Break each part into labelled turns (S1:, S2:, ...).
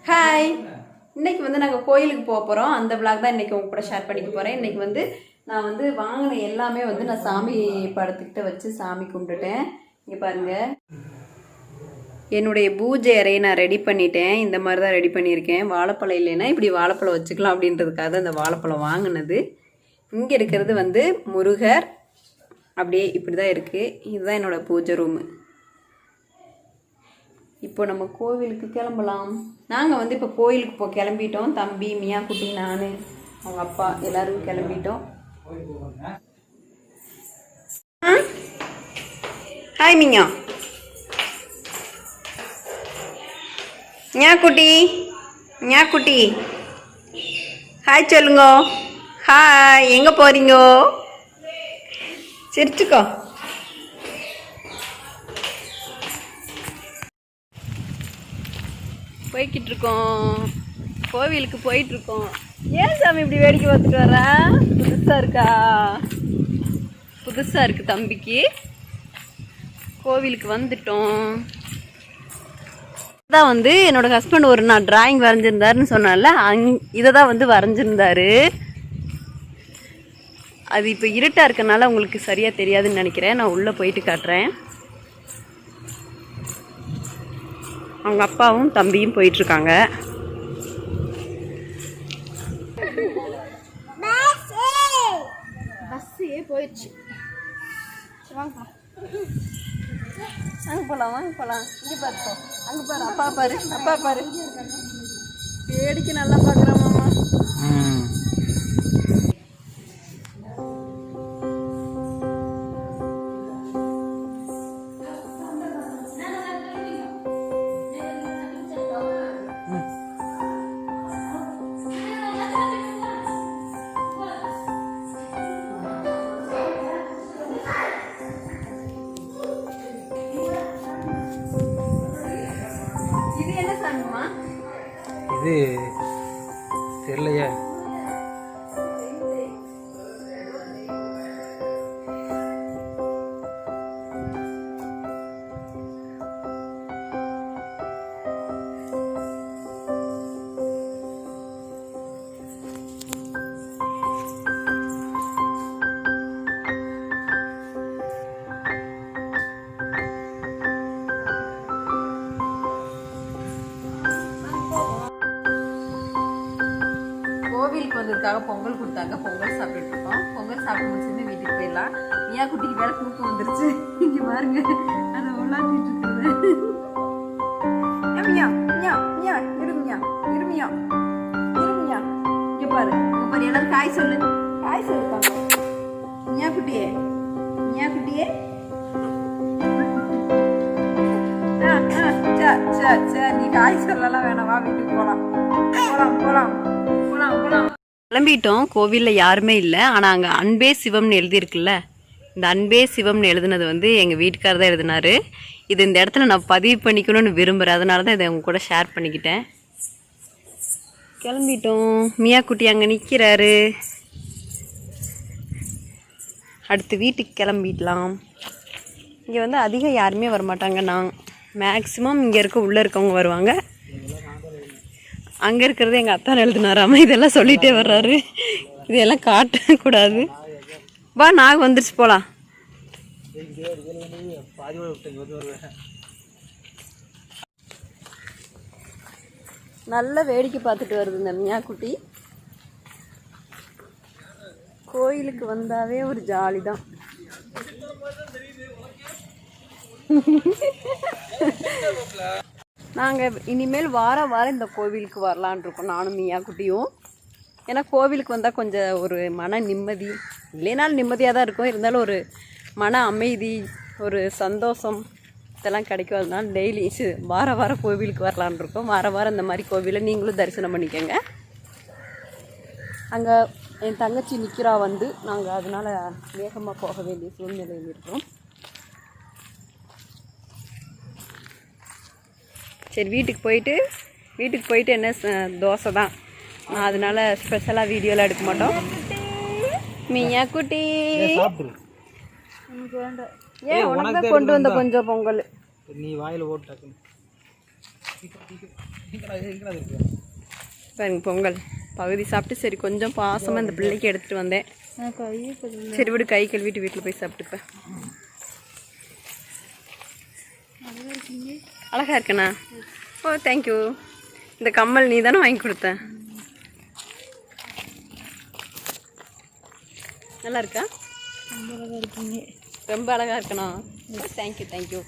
S1: Hi, இன்னைக்கு வந்து நாங்கள் கோயிலுக்கு போக போகிறோம். அந்த விளாக் தான் இன்றைக்கி உங்க கூட ஷேர் பண்ணிக்க போகிறேன். இன்றைக்கி வந்து நான் வந்து வாங்கின எல்லாமே வந்து நான் சாமி படத்துக்கிட்ட வச்சு சாமி கும்பிட்டுட்டேன். இங்கே பாருங்கள், என்னுடைய பூஜை அறையை நான் ரெடி பண்ணிட்டேன். இந்த மாதிரி தான் ரெடி பண்ணியிருக்கேன். வாழைப்பழம் இல்லைன்னா இப்படி வாழைப்பழம் வச்சுக்கலாம் அப்படின்றதுக்காக அந்த வாழைப்பழம் வாங்கினது. இங்கே இருக்கிறது வந்து முருகர், அப்படியே இப்படி தான் இருக்குது. இதுதான் என்னோடய பூஜை ரூமு. இப்போ நம்ம கோவிலுக்கு கிளம்பலாம். நாங்கள் வந்து இப்போ கோயிலுக்கு கிளம்பிட்டோம். தம்பி, மீயா குட்டி, நான், அவங்க அப்பா எல்லாரும் கிளம்பிட்டோம். ஹாய் மீயா, மீயா குட்டி, மீயா குட்டி ஹாய் சொல்லுங்க. ஹாய், எங்கே போகிறீங்க? சிரிச்சுக்கோ. போய்கிட்டு இருக்கோம், கோவிலுக்கு போயிட்டுருக்கோம். ஏன் சாமி இப்படி வேடிக்கை பார்த்துட்டு வர? புதுசாக இருக்கா? புதுசாக இருக்குது தம்பிக்கு. கோவிலுக்கு வந்துட்டோம். இதான் வந்து என்னோடய ஹஸ்பண்ட் ஒரு நான் டிராயிங் வரைஞ்சிருந்தாருன்னு சொன்னால இதை தான் வந்து வரைஞ்சிருந்தாரு. அது இப்போ இருட்டாக இருக்கனால உங்களுக்கு சரியாக தெரியாதுன்னு நினைக்கிறேன். நான் உள்ளே போயிட்டு காட்டுறேன். அவங்க அப்பாவும் தம்பியும் போயிட்டுருக்காங்க. பஸ்ஸே போயிடுச்சு. வாங்க போகலாம், வாங்க போகலாம். இங்கே பாருப்போ, அங்கே பாரு, அப்பா பாரு, அப்பா பாரு. வேடிக்கை நல்லா பார்க்குறேன் மாமா.
S2: இது தெரியலையே.
S1: கோவிலுக்கு வந்ததுக்காக பொங்கல் கொடுத்தாங்க. பொங்கல் சாப்பிட்டுட்டு இருக்கோம். பொங்கல் சாப்பிட்டு முடிச்சுன்னு வீட்டுக்கு போயிடலாம். மீயா குட்டிக்கு வேலை தூக்கம் வந்துருச்சு. இங்கே பாருங்க, அதை விளாட்டிட்டு இருக்குது. மியா மியா மியா இருமியா இருமியா இருமியா. இங்கே பாரு, இங்கே பாரு, எல்லாரும் காய் சொல்லு, காய் சொல்லிருக்காங்க. மியா குட்டியே, மியா குட்டியே. நீ காய் சொல்லலாம் வேணாம், வா வீட்டுக்கு போகலாம். போகலாம் போகலாம் போகலாம் போகலாம். கிளம்பிட்டோம். கோவிலில் யாருமே இல்லை. ஆனால் அங்கே அன்பே சிவம்னு எழுதியிருக்குல்ல, இந்த அன்பே சிவம்னு எழுதுனது வந்து எங்கள் வீட்டுக்காரர் தான் எழுதினார். இது இந்த இடத்துல நான் பதிவு பண்ணிக்கணும்னு விரும்புகிறேன். அதனால தான் இதை உங்க கூட ஷேர் பண்ணிக்கிட்டேன். கிளம்பிட்டோம். மீயா குட்டி அங்கே நிற்கிறாரு. அடுத்து வீட்டுக்கு கிளம்பிடலாம். இங்கே வந்து அதிகம் யாருமே வரமாட்டாங்க. நான் மேக்ஸிமம் இங்கே உள்ளே இருக்கவங்க வருவாங்க. அங்கே இருக்கிறது எங்கள் அத்தான் எழுதுனாராம. இதெல்லாம் சொல்லிகிட்டே வர்றாரு. இதெல்லாம் காட்டக்கூடாது. வா, நாங்கள் வந்துருச்சு, போகலாம். நல்ல வேடிக்கை பார்த்துட்டு வருது இந்த மீயா குட்டி. கோயிலுக்கு வந்தாவே ஒரு ஜாலி தான். நாங்கள் இனிமேல் வாரம் இந்த கோவிலுக்கு வரலான் இருக்கோம், நானும் மீயா குட்டியும். ஏன்னா கோவிலுக்கு வந்தால் கொஞ்சம் ஒரு மன நிம்மதி, இல்லைனாலும் நிம்மதியாக தான் இருக்கும், இருந்தாலும் ஒரு மன அமைதி, ஒரு சந்தோஷம் இதெல்லாம் கிடைக்கும். அதனால டெய்லி வாரம் கோவிலுக்கு வரலான் இருக்கோம். வாரம் இந்த மாதிரி கோவிலை நீங்களும் தரிசனம் பண்ணிக்கோங்க. அங்கே என் தங்கச்சி நிற்கிறா வந்து, நாங்கள் அதனால் வேகமாக போக வேண்டிய சூழ்நிலையில் இருக்கிறோம். சரி, வீட்டுக்கு போயிட்டு என்ன தோசை தான். நான் அதனால ஸ்பெஷலாக வீடியோலாம் எடுக்க மாட்டோம். மீயா குட்டி, ஏன் உனக்கு தான் கொண்டு வந்த கொஞ்சம் பொங்கல்.
S2: நீ வாயில் ஓட்டு.
S1: பாருங்க பொங்கல் பகுதி சாப்பிட்டு சரி கொஞ்சம் பாசமாக இந்த பிள்ளைக்கு எடுத்துகிட்டு வந்தேன். சரி விடு, கை கழுவிட்டு வீட்டில் போய் சாப்பிட்டுப்பேன். அழகா இருக்கண்ணா. ஓ தேங்க்யூ. இந்த கம்மல் நீ தானே வாங்கி கொடுத்த. நல்லா இருக்கா?
S3: ரொம்ப அழகாக இருக்கீங்க.
S1: ரொம்ப அழகா இருக்கணும். Thank you thank you.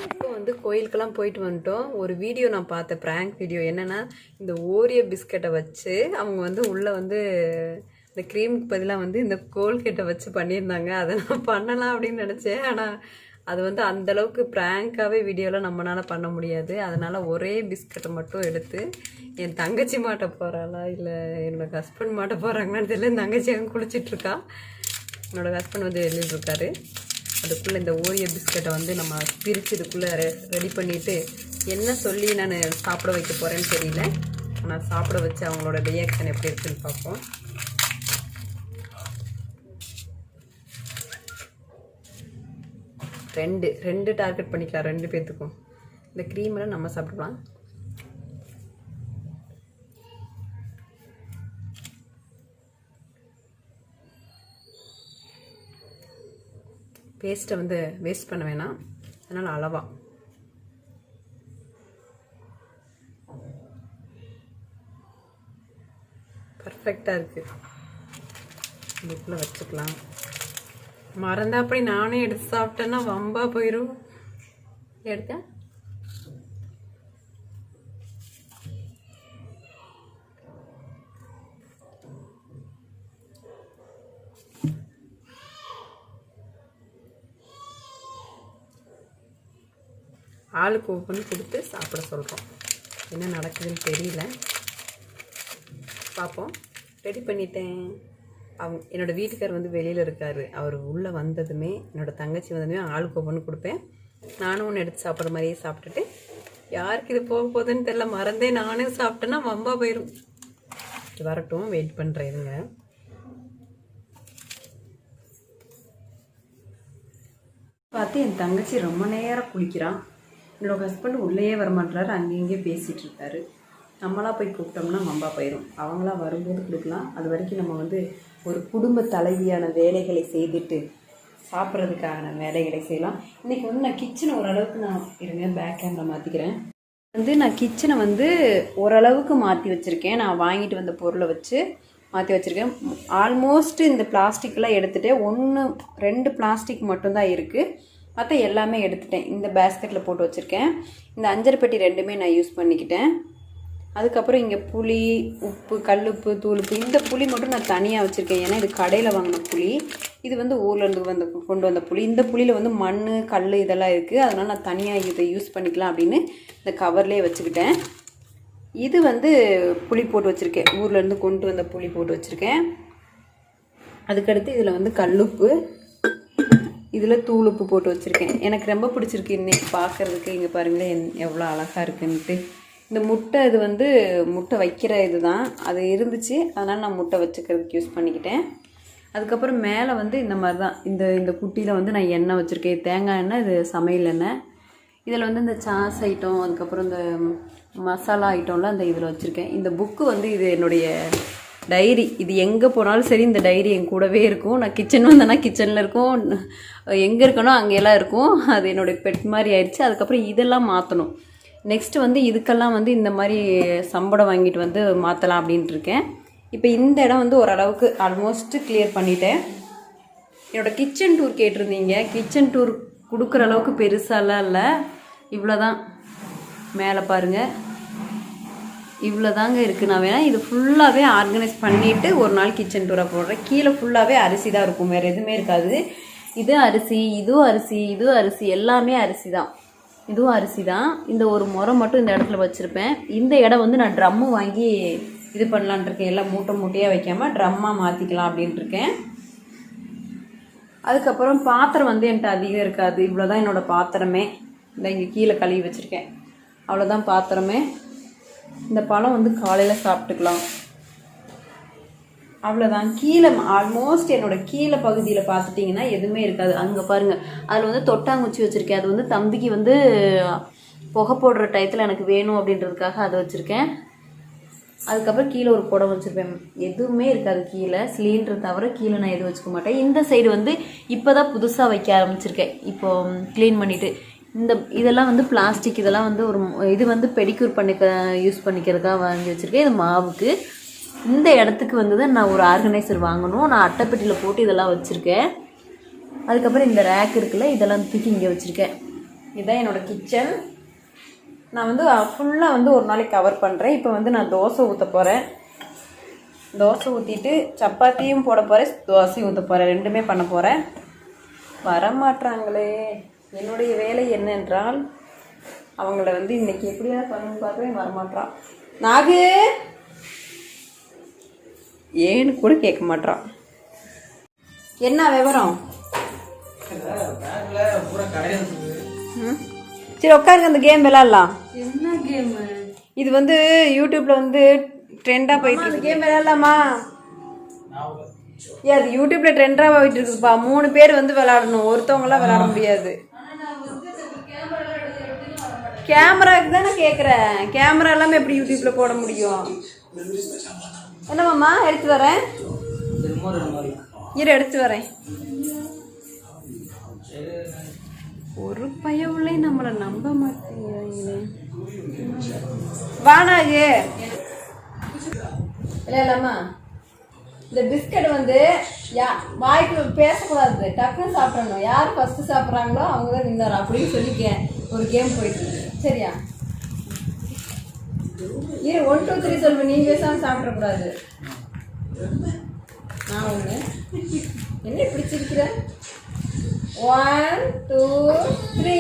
S1: இப்போ வந்து கோயிலுக்கெல்லாம் போயிட்டு வந்துட்டோம். ஒரு வீடியோ நான் பார்த்தேன், ப்ராங்க் வீடியோ. என்னன்னா இந்த ஓரியோ பிஸ்கட்டை வச்சு அவங்க வந்து உள்ளே வந்து இந்த க்ரீமுக்கு பதிலாக வந்து இந்த கோல்கேட்டை வச்சு பண்ணியிருந்தாங்க. அதை நான் பண்ணலாம் அப்படின்னு நினச்சேன். ஆனால் அது வந்து அந்தளவுக்கு ப்ராங்காகவே வீடியோவில் நம்மளால் பண்ண முடியாது. அதனால் ஒரே பிஸ்கட்டை மட்டும் எடுத்து என் தங்கச்சி மாட்ட போகிறாளா இல்லை என்னோடய ஹஸ்பண்ட் மாட்ட போகிறாங்களான்னு தெரியல. என் தங்கச்சி அங்கே குளிச்சிட்ருக்கா. என்னோடய ஹஸ்பண்ட் வந்து எழுதிட்டுருக்காரு. அதுக்குள்ளே இந்த ஓரியோ பிஸ்கட்டை வந்து நம்ம பிரித்து இதுக்குள்ளே ரெடி பண்ணிவிட்டு என்ன சொல்லி நான் சாப்பிட வைக்க போகிறேன்னு தெரியல. ஆனால் சாப்பிட வச்சு அவங்களோட ரியாக்ஷன் எப்படி இருக்குன்னு பார்ப்போம். ரெண்டு டார்கெட் பண்ணிக்கலாம் 2 பேர்த்துக்கும். இந்த க்ரீமெல்லாம் நம்ம சாப்பிடலாம். பேஸ்ட்டை வந்து வேஸ்ட் பண்ண வேணாம், அதனால் அளவா பர்ஃபெக்டாக இருக்குது. இதுக்குள்ளே வச்சுக்கலாம். மறந்தா அப்படி நானே எடுத்து சாப்பிட்டேன்னா வம்பா போயிடும். எடுத்தேன். ஆளுக்கு ஒவ்வொன்று கொடுத்து சாப்பிட சொல்கிறோம். என்ன நடக்குதுன்னு தெரியல, பார்ப்போம். ரெடி பண்ணிட்டேன். என்னோடய வீட்டுக்கார் வந்து வெளியில் இருக்கார். அவர் உள்ளே வந்ததுமே என்னோடய தங்கச்சி வந்ததுமே ஆளுக்கு ஒவ்வொன்று கொடுப்பேன். நானும் ஒன்று எடுத்து சாப்பிட்ற மாதிரியே சாப்பிட்டுட்டு, யாருக்கு இது போக போகுதுன்னு தெரில, மறந்தே நானே சாப்பிட்டேன்னா வம்பா போயிடும். வரட்டும், வெயிட் பண்ணுறேன் இருங்க. பார்த்து என் தங்கச்சி ரொம்ப நேரம் குளிக்கிறான். என்னோடய ஹஸ்பண்ட் உள்ளேயே வரமாட்டாரு, அங்கேயே பேசிகிட்டு இருக்காரு. நம்மளாக போய் கூப்பிட்டோம்னா வம்பா போயிடும். அவங்களா வரும்போது கொடுக்கலாம். அது வரைக்கும் நம்ம வந்து ஒரு குடும்ப தலைவியான வேலைகளை செய்துட்டு சாப்பிட்றதுக்கான வேலைகளை செய்யலாம். இன்றைக்கி வந்து நான் கிச்சனை ஓரளவுக்கு இருங்க பேக் கேமரா மாற்றிக்கிறேன். நான் கிச்சனை வந்து ஓரளவுக்கு மாற்றி வச்சுருக்கேன். நான் வாங்கிட்டு வந்த பொருளை வச்சு மாற்றி வச்சுருக்கேன். ஆல்மோஸ்ட் இந்த பிளாஸ்டிக்லாம் எடுத்துகிட்டே 1-2 பிளாஸ்டிக் மட்டும்தான் இருக்குது. மற்ற எல்லாமே எடுத்துட்டேன். இந்த பேஸ்கெட்டில் போட்டு வச்சுருக்கேன். இந்த அஞ்சரைப்பெட்டி 2மே நான் யூஸ் பண்ணிக்கிட்டேன். அதுக்கப்புறம் இங்கே புளி, உப்பு, கல்லுப்பு, தூளுப்பு. இந்த புளி மட்டும் நான் தனியாக வச்சுருக்கேன். ஏன்னா இது கடையில் வாங்கின புளி, இது வந்து ஊர்லேருந்து கொண்டு வந்த புளி. இந்த புளியில் வந்து மண், கல் இதெல்லாம் இருக்குது. அதனால் நான் தனியாக இதை யூஸ் பண்ணிக்கலாம் அப்படின்னு இந்த கவர்லேயே வச்சுக்கிட்டேன். இது வந்து புளி போட்டு வச்சுருக்கேன், ஊர்லேருந்து கொண்டு வந்த புளி போட்டு வச்சுருக்கேன். அதுக்கடுத்து இதில் வந்து கல்லுப்பு, இதில் தூளுப்பு போட்டு வச்சுருக்கேன். எனக்கு ரொம்ப பிடிச்சிருக்கு இன்றைக்கி பார்க்குறதுக்கு. இங்கே பாருங்களேன் எவ்வளோ அழகாக இருக்குன்ட்டு. இந்த முட்டை, இது வந்து முட்டை வைக்கிற இது தான், அது இருந்துச்சு. அதனால் நான் முட்டை வச்சுக்கிறதுக்கு யூஸ் பண்ணிக்கிட்டேன். அதுக்கப்புறம் மேலே வந்து இந்த மாதிரி தான் இந்த குட்டியில் வந்து நான் எண்ணெய் வச்சுருக்கேன். தேங்காய் எண்ணெய், இது சமையல் எண்ணெய். இதில் வந்து இந்த சாஸ் ஐட்டம், அதுக்கப்புறம் இந்த மசாலா ஐட்டம்லாம் இந்த இதில் வச்சுருக்கேன். இந்த புக்கு வந்து இது என்னுடைய டைரி. இது எங்கே போனாலும் சரி இந்த டைரி என் கூடவே இருக்கும். நான் கிச்சன் வந்தேன்னா கிச்சனில் இருக்கும், எங்கே இருக்கணும் அங்கெல்லாம் இருக்கும். அது என்னுடைய பெட் மாதிரி ஆயிடுச்சு. அதுக்கப்புறம் இதெல்லாம் மாற்றணும். நெக்ஸ்ட்டு வந்து இதுக்கெல்லாம் வந்து இந்த மாதிரி சம்பளம் வாங்கிட்டு வந்து மாற்றலாம் அப்படின்ட்டு இருக்கேன். இப்போ இந்த இடம் வந்து ஓரளவுக்கு ஆல்மோஸ்ட்டு கிளியர் பண்ணிட்டேன். என்னோடய கிச்சன் டூர் கேட்டிருந்தீங்க. கிச்சன் டூர் கொடுக்குற அளவுக்கு பெருசாலாம் இல்லை, இவ்வளோ தான். மேலே பாருங்கள், இவ்வளோ தாங்க இருக்குது. நான் வேணால் இது ஃபுல்லாகவே ஆர்கனைஸ் பண்ணிவிட்டு ஒரு நாள் கிச்சன் டூராக போடுறேன். கீழே ஃபுல்லாகவே அரிசி தான் இருக்கும், வேறு எதுவுமே இருக்காது. இது அரிசி, இதுவும் அரிசி, இதுவும் அரிசி, எல்லாமே அரிசி தான். இதுவும் அரிசி தான். இந்த ஒரு முறை மட்டும் இந்த இடத்துல வச்சுருப்பேன். இந்த இடம் வந்து நான் ட்ரம்மு வாங்கி இது பண்ணலான் இருக்கேன். எல்லாம் மூட்டையாக வைக்காமல் ட்ரம்மாக மாற்றிக்கலாம் அப்படின்ட்டு இருக்கேன். அதுக்கப்புறம் பாத்திரம் வந்து என்கிட்ட அதிகம் இருக்காது. இவ்வளோ தான் என்னோடய பாத்திரமே. இந்த இங்கே கீழே கழுவி வச்சுருக்கேன். அவ்வளோதான் பாத்திரமே. இந்த பழம் வந்து காலையில் சாப்பிட்டுக்கலாம். அவ்வளோதான். கீழே ஆல்மோஸ்ட் என்னோடய கீழே பகுதியில் பார்த்துட்டிங்கன்னா எதுவுமே இருக்காது. அங்கே பாருங்கள், அதில் வந்து தொட்டாங்குச்சி வச்சுருக்கேன். அது வந்து தம்பிக்கு வந்து புகை போடுற டயத்தில் எனக்கு வேணும் அப்படின்றதுக்காக அதை வச்சுருக்கேன். அதுக்கப்புறம் கீழே ஒரு குடம் வச்சுருப்பேன். எதுவுமே இருக்காது கீழே, சிலிண்டர் தவிர கீழே நான் எதுவும் வச்சுக்க மாட்டேன். இந்த சைடு வந்து இப்போ தான் புதுசாக வைக்க ஆரம்பிச்சிருக்கேன், இப்போது க்ளீன் பண்ணிவிட்டு. இதெல்லாம் வந்து பிளாஸ்டிக், இதெல்லாம் வந்து ஒரு இது வந்து பெடிக்யூர் யூஸ் பண்ணிக்கிறதுக்காக வாங்கி வச்சுருக்கேன். இது மாவுக்கு. இந்த இடத்துக்கு வந்து தான் நான் ஒரு ஆர்கனைசர் வாங்கணும். நான் அட்டைப்பெட்டியில் போட்டு இதெல்லாம் வச்சுருக்கேன். அதுக்கப்புறம் இந்த ரேக் இருக்குல்ல, இதெல்லாம் தூக்கி இங்கே வச்சுருக்கேன். இதுதான் என்னோடய கிச்சன். நான் வந்து ஃபுல்லாக வந்து ஒரு நாளைக்கு கவர் பண்ணுறேன். இப்போ வந்து நான் தோசை ஊற்ற போகிறேன். தோசை ஊற்றிட்டு சப்பாத்தியும் போட போகிறேன், தோசையும் ஊற்ற போகிறேன். ரெண்டுமே பண்ண போகிறேன். வரமாட்டாங்களே. என்னுடைய வேலை என்னென்றால் அவங்கள வந்து இன்றைக்கி எப்படியா பண்ணணும்னு பார்க்குறேன். வரமாட்டான். நாகு ஏன்னு கூட கேட்க மாட்டான். என்ன விவரம்? சரி உட்காருங்க, அந்த கேம் விளையாடலாம்.
S3: என்ன கேம்
S1: இது வந்து யூடியூப்ல வந்து ட்ரெண்டாக போயிட்டு இருக்கு. கேம் விளையாடலாமா? அது யூடியூப்ல ட்ரெண்டாக போயிட்டு இருக்குப்பா. 3 பேர் வந்து விளையாடணும், ஒருத்தவங்களாம் விளையாட முடியாது. கேமராக்கு தானே கேட்குறேன். கேமரா எல்லாமே எப்படி யூடியூப்ல போட முடியும்? என்னமாம்மா? எடுத்து வரேன், இரு எடுத்து வரேன். ஒரு பயவுள்ளே நம்மளை நம்ப மாட்டேங்கிறாங்களே. வானாகு இல்லையாம்மா? இந்த பிஸ்கட் வந்து வாய்க்கு பேசக்கூடாது, டக்குன்னு சாப்பிடணும். யார் ஃபர்ஸ்ட் சாப்பிட்றாங்களோ அவங்க தான் வின்னர் அப்படின்னு சொல்லி ஒரு கேம் போயிட்டு இருக்கு. சரியா? இரு 1 2 3 சொல்லுவேன். நீங்க பேசாமல் சாப்பிடக்கூடாது. நான் ஒன்று என்ன பிடிச்சிருக்கிற? 1 2 3.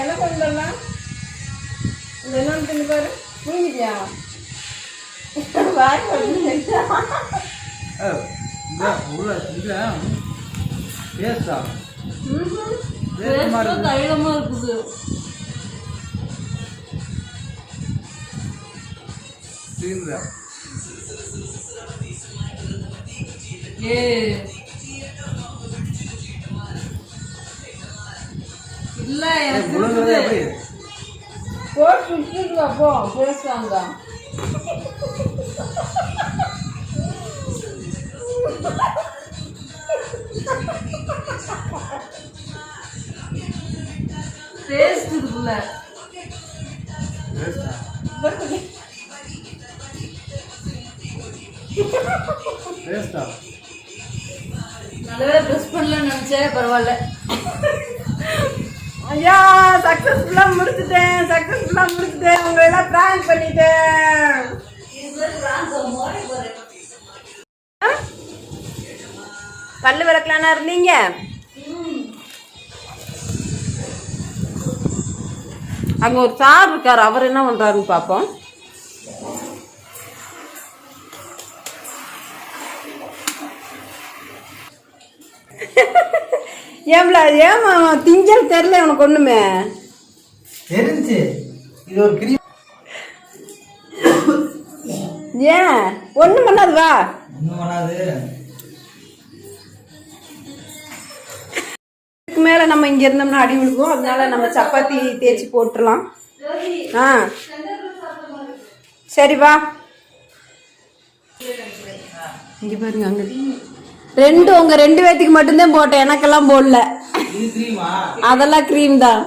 S1: எனக்கு வந்துடலாம். என்ன தின்னு பாரு. முடிஞ்சிட்டியா? வாய் தைலமா இருக்குது. இல்ல எனக்கு போட்டு போ பேசுவாங்க. டேஸ்ட் இருக்குல்ல. நல்லவே ட்ரெஸ் பண்ணலன்னு நினைச்சேன், பரவாயில்ல. ஐயா சக்சஸ்ஃபுல்லா முடிச்சிட்டேன். உங்களை எல்லாம் பிராங்க் பண்ணிட்டேன். பல்லு விளக்கலானா இருந்தீங்க? அங்க ஒரு சார் இருக்காரு, அவர் என்ன பண்றாருன்னு பாப்போம். ஏமா திங்கள் தெரியல உனக்கு ஒண்ணுமே தெரிஞ்சு. இது ஒரு கிரீம். ஏன் ஒண்ணும் பண்ணாது? வா ஒண்ணும் பண்ணாது. இதுக்கு மேல நம்ம இங்க இருந்தோம்னா அடி விழுகும். அதனால நம்ம சப்பாத்தி தேய்ச்சி போட்டுடலாம். சரி வா. இங்க பாருங்க, அங்க உங்க 2 பேத்துக்கு மட்டும்தான் போட்டேன், எனக்கெல்லாம் போடல. அதெல்லாம் கிரீம் தான்.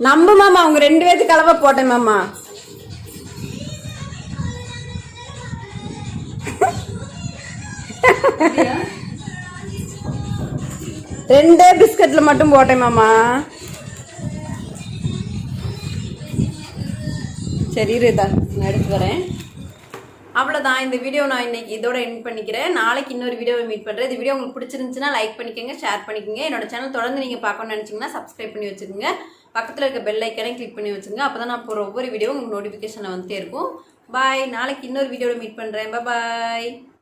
S1: நம்ப மாமா, உங்க 2 பேத்துக்கு அளவா போட்டேன் மாமா. 2 பிஸ்கட்ல மட்டும் போட்டேன் மாமா. சரி ரேதா நான் எடுத்து வரேன். அவ்வளோதான், இந்த வீடியோ நான் இன்னைக்கு இதோட எண்ட் பண்ணிக்கிறேன். நாளைக்கு இன்னொரு வீடியோவை மீட் பண்ணுறேன். இந்த வீடியோ உங்களுக்கு பிடிச்சிருந்துச்சுன்னா லைக் பண்ணிக்கோங்க, ஷேர் பண்ணிக்கோங்க. என்னோட சேனல் தொடர்ந்து நீங்கள் பார்க்கணும்னு நினச்சிங்கன்னா சப்ஸ்கிரைப் பண்ணி வச்சுக்கோங்க. பக்கத்தில் இருக்க பெல் ஐக்கனை கிளிக் பண்ணி வச்சுங்க. அப்போ தான் நான் போகிற ஒவ்வொரு வீடியோ உங்களுக்கு நோட்டிஃபிகேஷனில் வந்துட்டே இருக்கும். பாய். நாளைக்கு இன்னொரு வீடியோவில் மீட் பண்ணுறேன். பாய்.